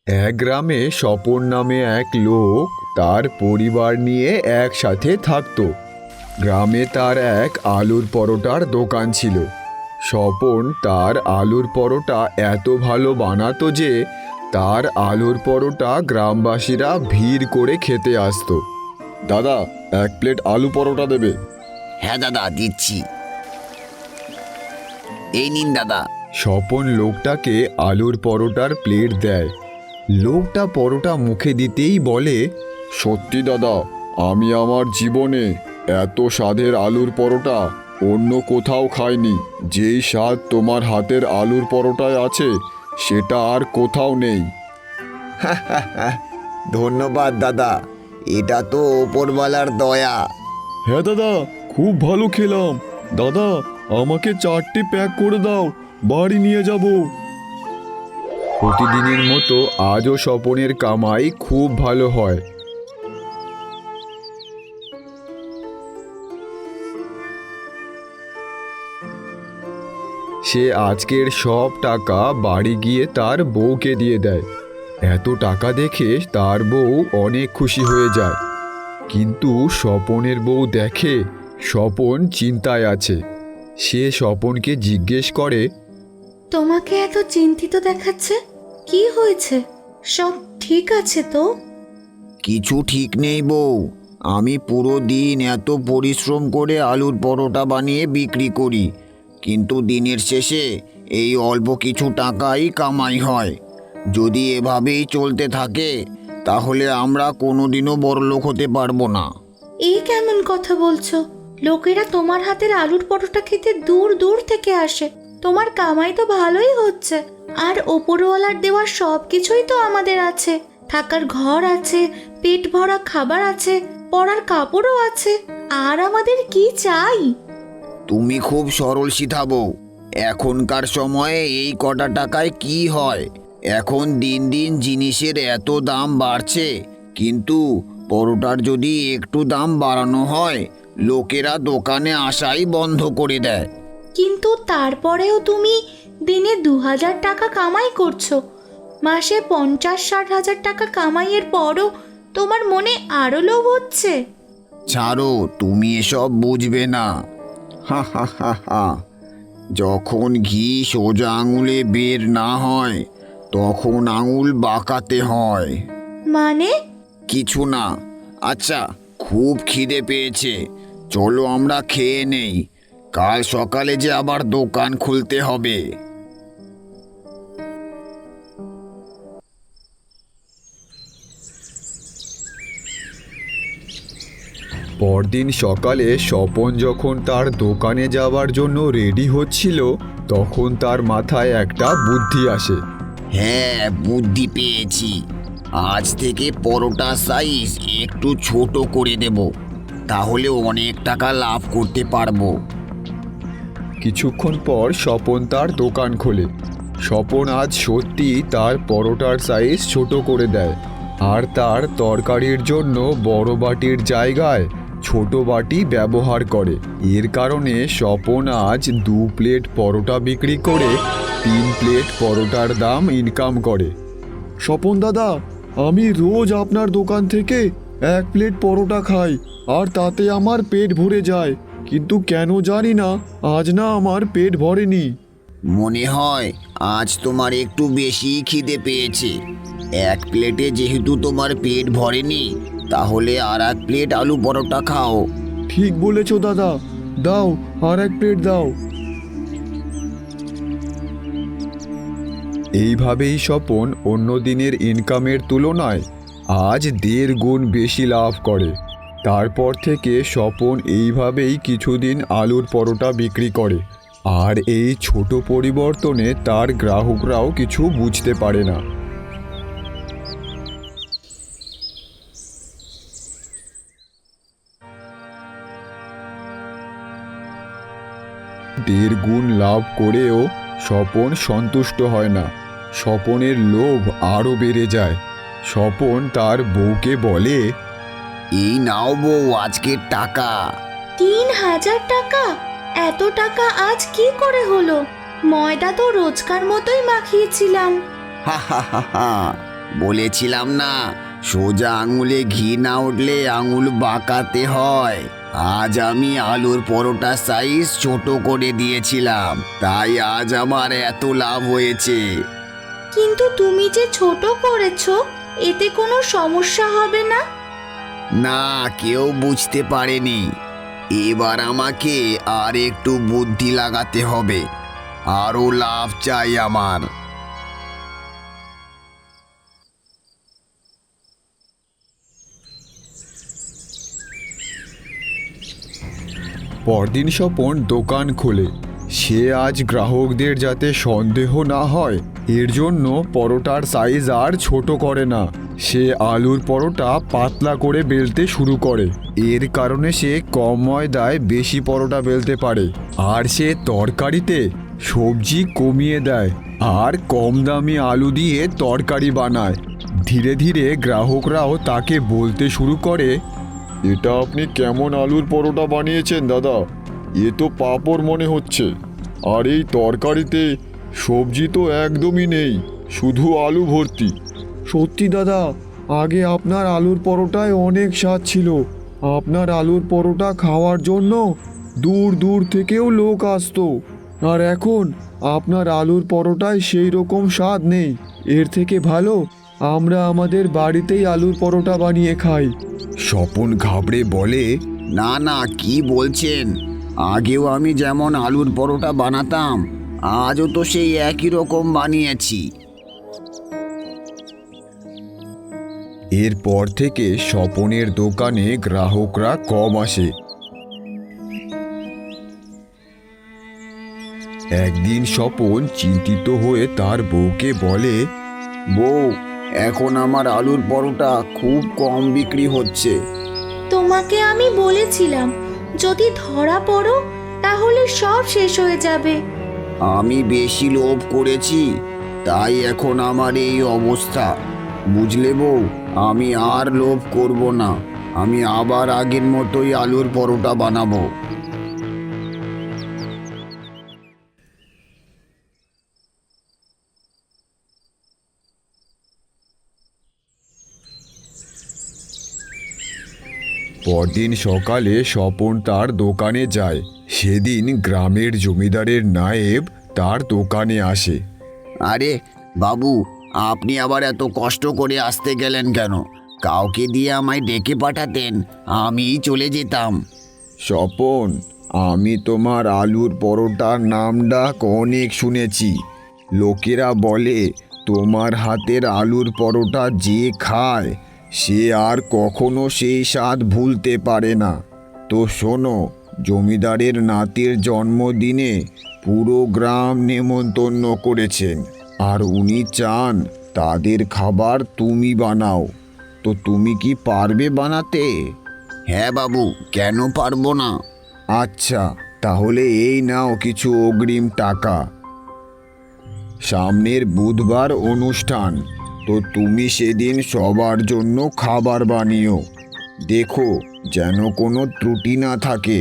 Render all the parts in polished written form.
এক গ্রামে স্বপন নামে এক লোক তার পরিবার নিয়ে একসাথে থাকতো। গ্রামে তার এক আলুর পরোটার দোকান ছিল। স্বপন তার আলুর পরোটা এত ভালো বানাতো যে তার আলুর পরোটা গ্রামবাসীরা ভিড় করে খেতে আসতো। দাদা, এক প্লেট আলু পরোটা দেবে? হ্যাঁ দাদা, দিচ্ছি। এই নিন দাদা। স্বপন লোকটাকে আলুর পরোটার প্লেট দেয়। লোকটা পরোটা মুখে দিতেই বলে, সত্যি দাদা, আমি আমার জীবনে এত স্বাদের আলুর পরোটা অন্য কোথাও খাইনি। যেই স্বাদ তোমার হাতের আলুর পরোটায় আছে সেটা আর কোথাও নেই। ধন্যবাদ দাদা, এটা তো ওপরওয়ালার দয়া। হ্যাঁ দাদা, খুব ভালো খেলাম। দাদা, আমাকে 4টি প্যাক করে দাও, বাড়ি নিয়ে যাব। প্রতিদিনের মতো আজও স্বপনের কামাই খুব ভালো হয়। সে আজকের সব টাকা বাড়ি গিয়ে তার বউকে দিয়ে দেয়। এত টাকা দেখে তার বউ অনেক খুশি হয়ে যায়। কিন্তু স্বপনের বউ দেখে স্বপন চিন্তায় আছে। সে স্বপনকে জিজ্ঞেস করে, তোমাকে এত চিন্তিত দেখাচ্ছে, কি হয়েছে? সব ঠিক আছে তো? কিছু ঠিক নেই বউ। আমি পুরো দিন এত পরিশ্রম করে আলুর পরোটা বানিয়ে বিক্রি করি, কিন্তু দিনের শেষে এই অল্প কিছু টাকাই কামাই হয়। যদি এভাবেই চলতে থাকে তাহলে আমরা কোনোদিনও বড়লোক হতে পারবো না। এই কেমন কথা বলছো? লোকেরা তোমার হাতের আলুর পরোটা খেতে দূর দূর থেকে আসে। তোমার কামাই তো ভালোই হচ্ছে, আর ওপরওয়ালার দেওয়া সব কিছুই তো আমাদের আছে। থাকার ঘর আছে, পেট ভরা খাবার আছে, পরার কাপড়ও আছে, আর আমাদের কি চাই? তুমি খুব সরল সিধা বউ। এখনকার সময়ে এই কটা টাকায় কি হয়? এখন দিন দিন জিনিসের এত দাম বাড়ছে, কিন্তু পরোটার যদি একটু দাম বাড়ানো হয় লোকেরা দোকানে আসাই বন্ধ করে দেয়। কিন্তু তারপরেও তুমি দিনে 2000 টাকা কামাই করছো। মাসে 50-60 হাজার টাকা কামাইয়ের পরও তোমার মনে আরো লোভ হচ্ছে? ছাড়ো, তুমি এসব বুঝবে না। হা হা হা হা। যখন ঘি সোজা আঙুলে বের না হয় তখন আঙুল বাঁকাতে হয়। মানে? কিছু না। আচ্ছা, খুব খিদে পেয়েছে, চলো আমরা খেয়ে নেই। কাল সকালে যে আবার দোকান খুলতে হবে। পরদিন সকালে স্বপন যখন তার দোকানে যাওয়ার জন্য রেডি হচ্ছিল, তখন তার মাথায় একটা বুদ্ধি আসে। হ্যাঁ, বুদ্ধি পেয়েছি। আজ থেকে পরোটা সাইজ একটু ছোট করে দেব, তাহলে অনেক টাকা লাভ করতে পারবো। কিছুক্ষণ পর স্বপন তার দোকান খোলে। স্বপন আজ সত্যি তার পরোটার সাইজ ছোট করে দেয়, আর তার তরকারির জন্য বড় বাটির জায়গায় ছোট বাটি ব্যবহার করে। এর কারণে স্বপন আজ 2 প্লেট পরোটা বিক্রি করে 3 প্লেট পরোটার দাম ইনকাম করে। স্বপন দাদা, আমি রোজ আপনার দোকান থেকে 1 প্লেট পরোটা খাই, আর তাতে আমার পেট ভরে যায়। কিন্তু কেন জানি না আজ না আমার পেট ভরেনি। মনে হয় আজ তোমার একটু বেশি খিদে পেয়েছে। এক প্লেটে যেহেতু তোমার পেট ভরেনি, তাহলে আর 1 প্লেট আলু পরোটা খাও। ঠিক বলেছো দাদা, দাও, আর 1 প্লেট দাও। এইভাবেই স্বপন অন্য দিনের ইনকামের তুলনায় আজ 1.5 গুণ বেশি লাভ করে। তারপর থেকে স্বপন এইভাবেই কিছুদিন আলুর পরোটা বিক্রি করে, আর এই ছোট পরিবর্তনে তার গ্রাহকরাও কিছু বুঝতে পারে না। 1.5 গুণ লাভ করেও স্বপন সন্তুষ্ট হয় না। স্বপনের লোভ আরও বেড়ে যায়। স্বপন তার বউকে বলে, এই নাও বউ আজকের টাকা। 3000 টাকা? এত টাকা আজ কি করে হলো? ময়দা তো রোজকার মতোই মাখিয়েছিলাম। হা হা হা হা। বলেছিলাম না, সোজা আঙুলে ঘি না উঠলে আঙুল বাঁকাতে হয়। আজ আমি আলুর পরোটা সাইজ ছোট করে দিয়েছিলাম, তাই আজ আমার এত লাভ হয়েছে। কিন্তু তুমি যে ছোট করেছো, এতে কোনো সমস্যা হবে না? না, কেউ বুঝতে পারেনি। এবার আমাকে আর একটু বুদ্ধি লাগাতে হবে, আরো লাভ চাই আমার। পরদিন স্বপন দোকান খোলে। সে আজ গ্রাহকদের যাতে সন্দেহ না হয় এর জন্য পরোটার সাইজ আর ছোট করে না। সে আলুর পরোটা পাতলা করে বেলতে শুরু করে। এর কারণে সে কম ময়দায় বেশি পরোটা বেলতে পারে। আর সে তরকারিতে সবজি কমিয়ে দেয় আর কম দামি আলু দিয়ে তরকারি বানায়। ধীরে ধীরে গ্রাহকরাও তাকে বলতে শুরু করে, এটা আপনি কেমন আলুর পরোটা বানিয়েছেন দাদা? এ তো পাঁপড় মনে হচ্ছে। আর এই তরকারিতে সবজি তো একদমই নেই, শুধু আলু ভর্তি। সত্যি দাদা, আগে আপনার আলুর পরোটায় অনেক স্বাদ ছিল। আপনার আলুর পরোটা খাওয়ার জন্য দূর দূর থেকেও লোক আসতো। আর এখন আপনার আলুর পরোটায় সেই রকম স্বাদ নেই। এর থেকে ভালো আমরা আমাদের বাড়িতেই আলুর পরোটা বানিয়ে খাই। স্বপন ঘাবড়ে বলে, না না, কি বলছেন? আগেও আমি যেমন আলুর পরোটা বানাতাম, আজও তো সেই একই রকম বানিয়েছি। এরপর থেকে স্বপনের দোকানে গ্রাহকরা কম আসে। একদিন স্বপন চিন্তিত হয়ে তার বউকে বলে, বউ, এখন আমার আলুর পরোটা খুব কম বিক্রি হচ্ছে। তোমাকে আমি বলেছিলাম, যদি ধরা পড়ো তাহলে সব শেষ হয়ে যাবে। আমি বেশি লোভ করেছি, তাই এখন আমার এই অবস্থা। বুঝলে বউ, আমি আর লোভ করব না। আমি আবার আগের মতোই আলুর পরোটা বানাবো। পরদিন সকালে স্বপন তার দোকানে যায়। সেদিন গ্রামের জমিদারের নায়েব তার দোকানে আসে। আরে বাবু, আপনি আবার এত কষ্ট করে আসতে গেলেন কেন? কাউকে দিয়ে আমায় ডেকে পাঠাতেন, আমিই চলে যেতাম। স্বপন, আমি তোমার আলুর পরোটার নাম ডাক অনেক শুনেছি। লোকেরা বলে তোমার হাতের আলুর পরোটা যে খায় সে আর কখনো সেই স্বাদ ভুলতে পারে না। তো শোনো, জমিদারের নাতির জন্মদিনে পুরো গ্রাম নেমন্তন্ন করেছেন, আর উনি চান তাদের খাবার তুমি বানাও। তো তুমি কি পারবে বানাতে? হ্যাঁ বাবু, কেন পারবো না? আচ্ছা, তাহলে এই নাও কিছু অগ্রিম টাকা। সামনের বুধবার অনুষ্ঠান, তো তুমি সেদিন সবার জন্য খাবার বানিও। দেখো যেন কোনো ত্রুটি না থাকে।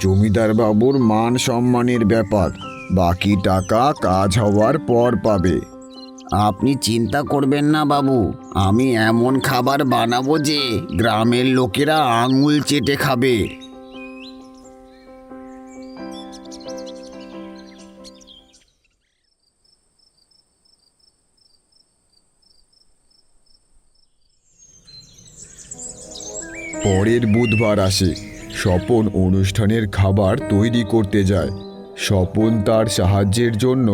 জমিদার বাবুর মান সম্মানের ব্যাপার, বাকি টাকা কাজ হওয়ার পর পাবে। আপনি চিন্তা করবেন না বাবু, আমি এমন খাবার বানাবো যে গ্রামের লোকেরা আঙুল চেটে খাবে। পরের বুধবার আসে। স্বপন অনুষ্ঠানের খাবার তৈরি করতে যায়। স্বপন তার সাহায্যের জন্য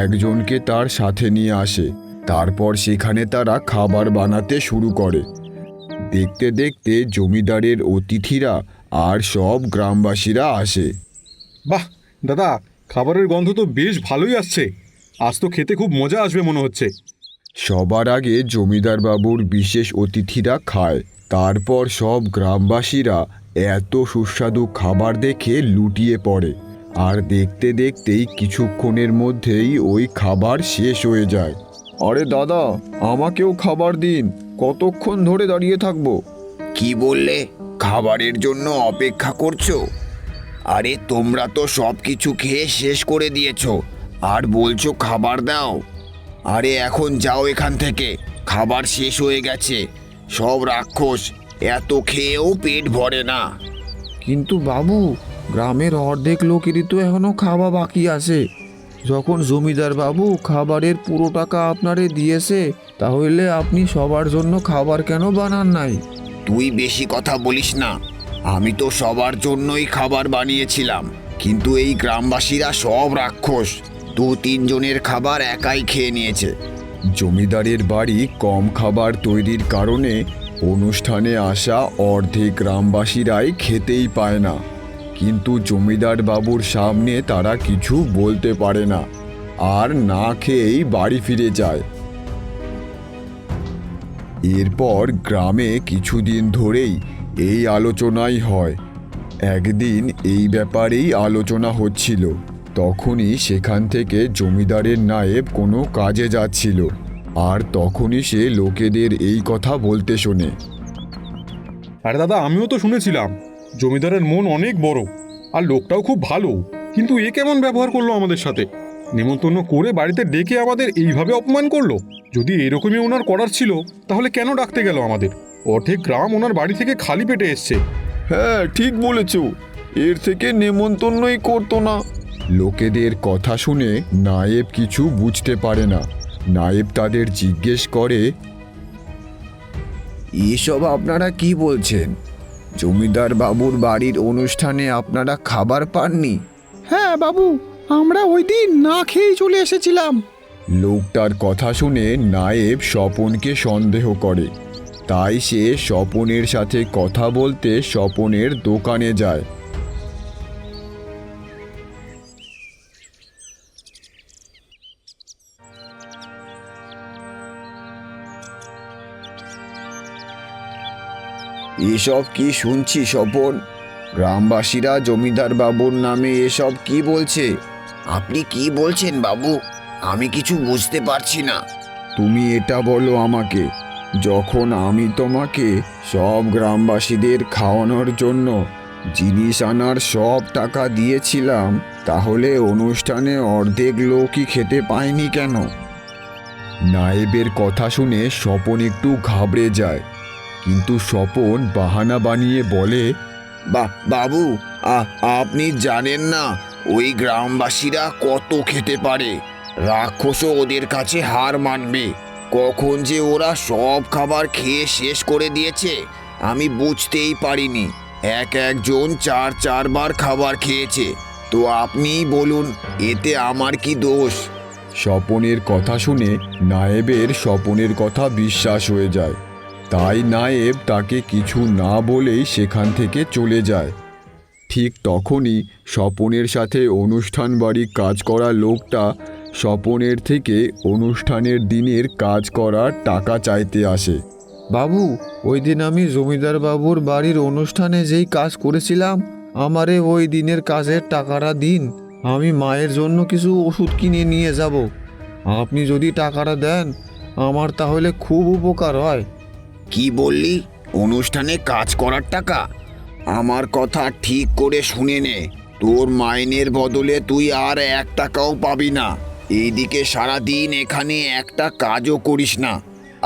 একজনকে তার সাথে নিয়ে আসে। তারপর সেখানে তারা খাবার বানাতে শুরু করে। দেখতে দেখতে জমিদারের অতিথিরা আর সব গ্রামবাসীরা আসে। বাহ দাদা, খাবারের গন্ধ তো বেশ ভালোই আসছে। আজ তো খেতে খুব মজা আসবে মনে হচ্ছে। সবার আগে জমিদার বাবুর বিশেষ অতিথিরা খায়। তারপর সব গ্রামবাসীরা এত সুস্বাদু খাবার দেখে লুটিয়ে পড়ে। আর দেখতে দেখতেই কিছুক্ষণের মধ্যেই ওই খাবার শেষ হয়ে যায়। আরে দাদা, আমাকেও খাবার দিন, কতক্ষণ ধরে দাঁড়িয়ে থাকবো? কি বললে? খাবারের জন্য অপেক্ষা করছো? আরে তোমরা তো সব কিছু খেয়ে শেষ করে দিয়েছো, আর বলছো খাবার দাও। আরে এখন যাও এখান থেকে, খাবার শেষ হয়ে গেছে। সব রাক্ষস, এত খেয়েও পেট ভরে না। কিন্তু বাবু, গ্রামের অর্ধেক লোকেরই তো এখনো খাওয়া বাকি আছে। যখন জমিদার বাবু খাবারের পুরো টাকা আপনারে দিয়েছে, তাহলে আপনি সবার জন্য খাবার কেন বানান নাই? তুই বেশি কথা বলিস না। আমি তো সবার জন্যই খাবার বানিয়েছিলাম, কিন্তু এই গ্রামবাসীরা সব রাক্ষস। 2-3 জনের খাবার একাই খেয়ে নিয়েছে। জমিদারের বাড়ি কম খাবার তৈরির কারণে অনুষ্ঠানে আসা অর্ধেক গ্রামবাসীরাই খেতেই পায় না। কিন্তু জমিদার বাবুর সামনে তারা কিছু বলতে পারে না, আর না খেয়েই বাড়ি ফিরে যায়। এরপর গ্রামে কিছুদিন ধরেই এই আলোচনাই হয়। একদিন এই ব্যাপারেই আলোচনা হচ্ছিল। তখনই সেখান থেকে জমিদারের নায়েব কোনো কাজে যাচ্ছিল, আর তখনই সে লোকেদের এই কথা বলতে শোনে। আরে দাদা, আমিও তো শুনেছিলাম জমিদারের মন অনেক বড়, আর লোকটাও খুব ভালো। কিন্তু এ কেমন ব্যবহার করলো আমাদের সাথে? নেমন্তন্ন করে বাড়িতে ডেকে আমাদের এইভাবে অপমান করলো। যদি এরকমই ওনার করার ছিল, তাহলে কেন ডাকতে গেল আমাদের? অর্ধেক গ্রাম ওনার বাড়ি থেকে খালি পেটে এসছে। হ্যাঁ, ঠিক বলেছ। এর থেকে নেমন্তন্নই করতো না। লোকেদের কথা শুনে নায়েব কিছু বুঝতে পারে না। নায়েব তাদের জিজ্ঞেস করে, এসব আপনারা কি বলছেন? জমিদার বাবুর বাড়ির অনুষ্ঠানে আপনারা খাবার পাননি? হ্যাঁ বাবু, আমরা ওই দিন না খেয়েই চলে এসেছিলাম। লোকটার কথা শুনে নায়েব স্বপনকে সন্দেহ করে। তাই সে স্বপনের সাথে কথা বলতে স্বপনের দোকানে যায়। এসব কি শুনছি স্বপন? গ্রামবাসীরা জমিদার বাবুর নামে এসব কি বলছে? আপনি কি বলছেন বাবু? আমি কিছু বুঝতে পারছি না। তুমি এটা বলো আমাকে, যখন আমি তোমাকে সব গ্রামবাসীদের খাওয়ানোর জন্য জিনিস আনার সব টাকা দিয়েছিলাম, তাহলে অনুষ্ঠানে অর্ধেক লোকই খেতে পায়নি কেন? নায়েবের কথা শুনে স্বপন একটু ঘাবড়ে যায়, কিন্তু স্বপন বাহানা বানিয়ে বলে, বাবু, আপনি জানেন না ওই গ্রামবাসীরা কত খেতে পারে। রাক্ষসও ওদের কাছে হার মানবে। কখন যে ওরা সব খাবার খেয়ে শেষ করে দিয়েছে আমি বুঝতেই পারিনি। একজন 4-4 বার খাবার খেয়েছে। তো আপনিই বলুন, এতে আমার কি দোষ? স্বপনের কথা শুনে নায়েবের স্বপনের কথা বিশ্বাস হয়ে যায়। তাই নায়েব তাকে কিছু না বলেই সেখান থেকে চলে যায়। ঠিক তখনই স্বপনের সাথে অনুষ্ঠান বাড়ি কাজ করা লোকটা স্বপনের থেকে অনুষ্ঠানের দিনের কাজ করার টাকা চাইতে আসে। বাবু, ওই দিন আমি জমিদার বাবুর বাড়ির অনুষ্ঠানে যেই কাজ করেছিলাম, আমারে ওই দিনের কাজের টাকাটা দিন। আমি মায়ের জন্য কিছু ওষুধ কিনে নিয়ে যাব। আপনি যদি টাকাটা দেন, আমার তাহলে খুব উপকার হয়। কি বললি? অনুষ্ঠানে কাজ করার টাকা? আমার কথা ঠিক করে শুনে নে। তোর মাইনের বদলে তুই আর 1 টাকাও পাবি না। এইদিকে সারাদিন এখানে একটা কাজও করিস না,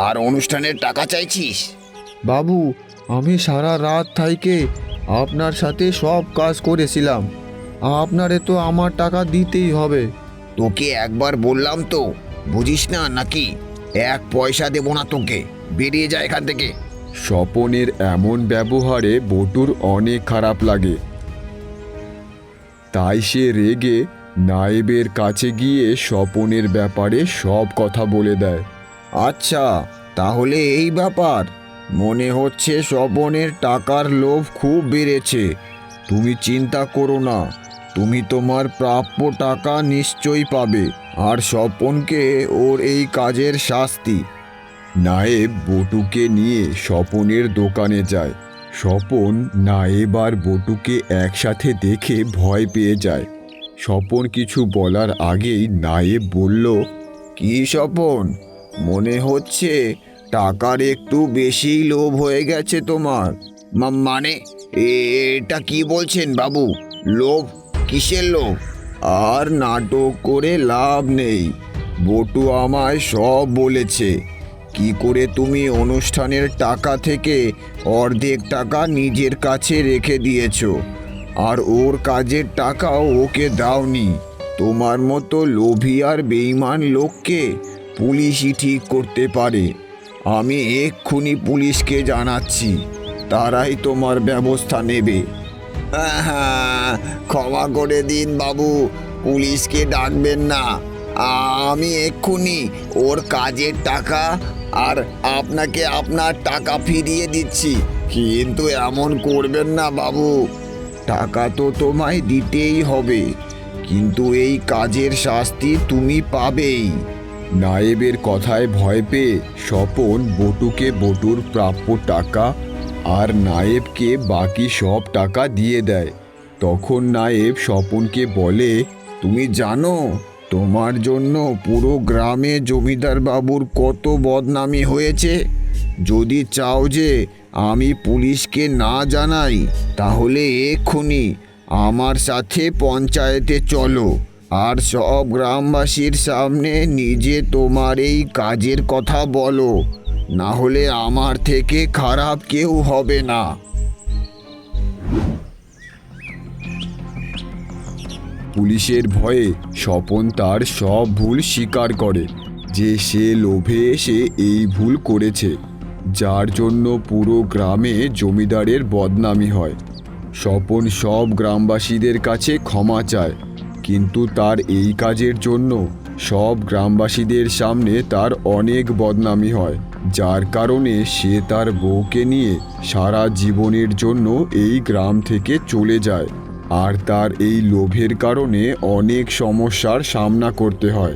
আর অনুষ্ঠানের টাকা চাইছিস? বাবু, আমি সারা রাত থাইকে আপনার সাথে সব কাজ করেছিলাম। আপনারে তো আমার টাকা দিতেই হবে। তোকে একবার বললাম তো, বুঝিস না নাকি? 1 পয়সা দেবো না তোকে। বেরিয়ে যা এখান থেকে। স্বপনের এমন ব্যবহারে বটুর অনেক খারাপ লাগে। তাই সে রেগে নায়েবের কাছে গিয়ে স্বপনের ব্যাপারে সব কথা বলে দেয়। আচ্ছা, তাহলে এই ব্যাপার। মনে হচ্ছে স্বপনের টাকার লোভ খুব বেড়েছে। তুমি চিন্তা করো না, তুমি তোমার প্রাপ্য টাকা নিশ্চয়ই পাবে, আর স্বপনকে ওর এই কাজের শাস্তি। নায়েব বটুকে নিয়ে স্বপনের দোকানে যায়। স্বপন নায়েব আর বটুকে একসাথে দেখে ভয় পেয়ে যায়। স্বপন কিছু বলার আগেই নায়েব বলল, কি স্বপন, মনে হচ্ছে টাকার একটু বেশিই লোভ হয়ে গেছে তোমার। মানে এটা কি বলছেন বাবু? লোভ? কিসের লোভ? আর নাটক করে লাভ নেই, বটু আমায় সব বলেছে। কি করে তুমি অনুষ্ঠানের টাকা থেকে অর্ধেক টাকা নিজের কাছে রেখে দিয়েছো আর ওর কাজের টাকাও ওকে দাওনি? তোমার মতো লোভী আর বেঈমান লোককে পুলিশই ঠিক করতে পারে। আমি এক্ষুনি পুলিশকে জানাচ্ছি, তারাই তোমার ব্যবস্থা নেবে। হ্যাঁ, ক্ষমা করে দিন বাবু, পুলিশকে ডাকবেন না। আমি এক্ষুনি ওর কাজের টাকা আর আপনাকে আপনার টাকা ফিরিয়ে দিচ্ছি, কিন্তু এমন করবেন না বাবু। টাকা তো তোমায় দিতেই হবে, কিন্তু এই কাজের শাস্তি তুমি পাবেই। নায়েবের কথায় ভয় পেয়ে স্বপন বটুকে বটুর প্রাপ্য টাকা আর নায়েবকে বাকি সব টাকা দিয়ে দেয়। তখন নায়েব স্বপনকে বলে, তুমি জানো তোমার জন্য পুরো গ্রামে জমিদার বাবুর কত বদনামি হয়েছে? যদি চাও যে আমি পুলিশকে না জানাই, তাহলে এক্ষুনি আমার সাথে পঞ্চায়েতে চলো আর সব গ্রামবাসীর সামনে নিজে তোমার এই কাজের কথা বলো, না হলে আমার থেকে খারাপ কেউ হবে না। পুলিশের ভয়ে স্বপন তার সব ভুল স্বীকার করে যে সে লোভে এসে এই ভুল করেছে, যার জন্য পুরো গ্রামে জমিদারের বদনামি হয়। স্বপন সব গ্রামবাসীদের কাছে ক্ষমা চায়, কিন্তু তার এই কাজের জন্য সব গ্রামবাসীদের সামনে তার অনেক বদনামি হয়, যার কারণে সে তার বউকে নিয়ে সারা জীবনের জন্য এই গ্রাম থেকে চলে যায়। আর তার এই লোভের কারণে অনেক সমস্যার সামনা করতে হয়।